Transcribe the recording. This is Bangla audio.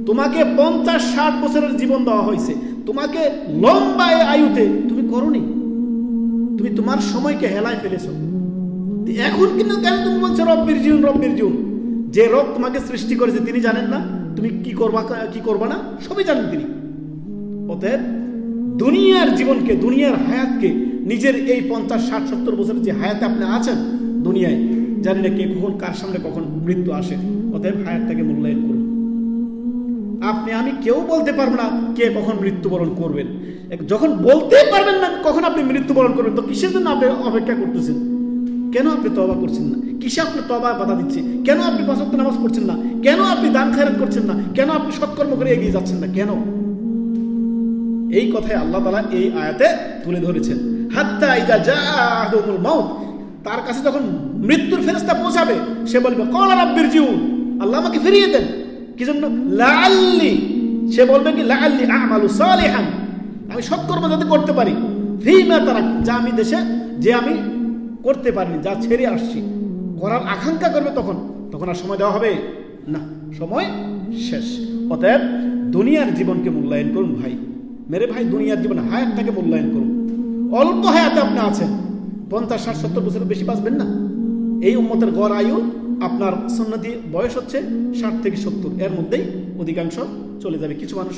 তোমাকে 50-60 বছরের জীবন দেওয়া হয়েছে, তোমাকে লম্বা আয়ুতে তুমি করনি, তুমি তোমার সময়কে হেলায় ফেলেছো। এখন কিন্তু কেন তুমি বলছো রব্বির জীবন রব্বির জীবন? যে রব তোমাকে সৃষ্টি করেছে তিনি জানেন না তুমি কি করবা কি করবা না? সবই জানেন তিনি। অতএব দুনিয়ার জীবনকে, দুনিয়ার হায়াতকে, নিজের এই 50-60-70 বছরের যে হায়াতে আপনি আছেন দুনিয়ায়, জানি না কে কখন কার সামনে কখন মৃত্যু আসে। অতএব হায়াতটাকে মূল্যায়ন করুন। আপনি আমি কেউ বলতে পারবো না কে কখন মৃত্যুবরণ করবেন। যখন বলতে পারবেন না কখন আপনি মৃত্যুবরণ করবেন, তো কিসের জন্য আপনি অপেক্ষা করতেছেন? কেন আপনি তওবা করছেন না? কিসে আপনি তওবা বাধা দিচ্ছে? কেন আপনি 5 ওয়াক্ত নামাজ পড়ছেন না? কেন আপনি দান খায়রাত করছেন না? কেন আপনি সৎকর্ম করে এগিয়ে যাচ্ছেন না? কেন? এই কথাই আল্লাহ তাআলা এই আয়াতে তুলে ধরেছেন। হাত্তা ইযা জাআ আহাদুহুমুল মাউত, তার কাছে যখন মৃত্যুর ফেরেশতা পৌঁছাবে সে বলবে ক্বালা রাব্বির জিউন, আল্লাহ আমাকে ফিরিয়ে দেন। কি জন্য? লাআল্লি, সে বলবে কি লাআল্লি আ'মালু সালিহান, আমি সৎকর্ম যাতে করতে পারি, ফীমা তারাক, যা আমি দেশে যে আমি করতে পারিনি, যা ছেড়ে আসছি, করার আকাঙ্ক্ষা করবে। তখন আর সময় দেওয়া হবে না, সময় শেষ। অতএব দুনিয়ার জীবনকে মূল্যায়ন করুন ভাই, মেরে ভাই, দুনিয়ার জীবন হায়াতটাকে মূল্যায়ন করুন। অল্প হায়াতে আপনি আছেন, 50-60-70 বছরের বেশি বাঁচবেন না। এই উম্মতের গড় আয়ু আপনার সুন্নতি বয়স হচ্ছে 60 থেকে 70, এর মধ্যেই অধিকাংশ চলে যাবে। কিছু মানুষ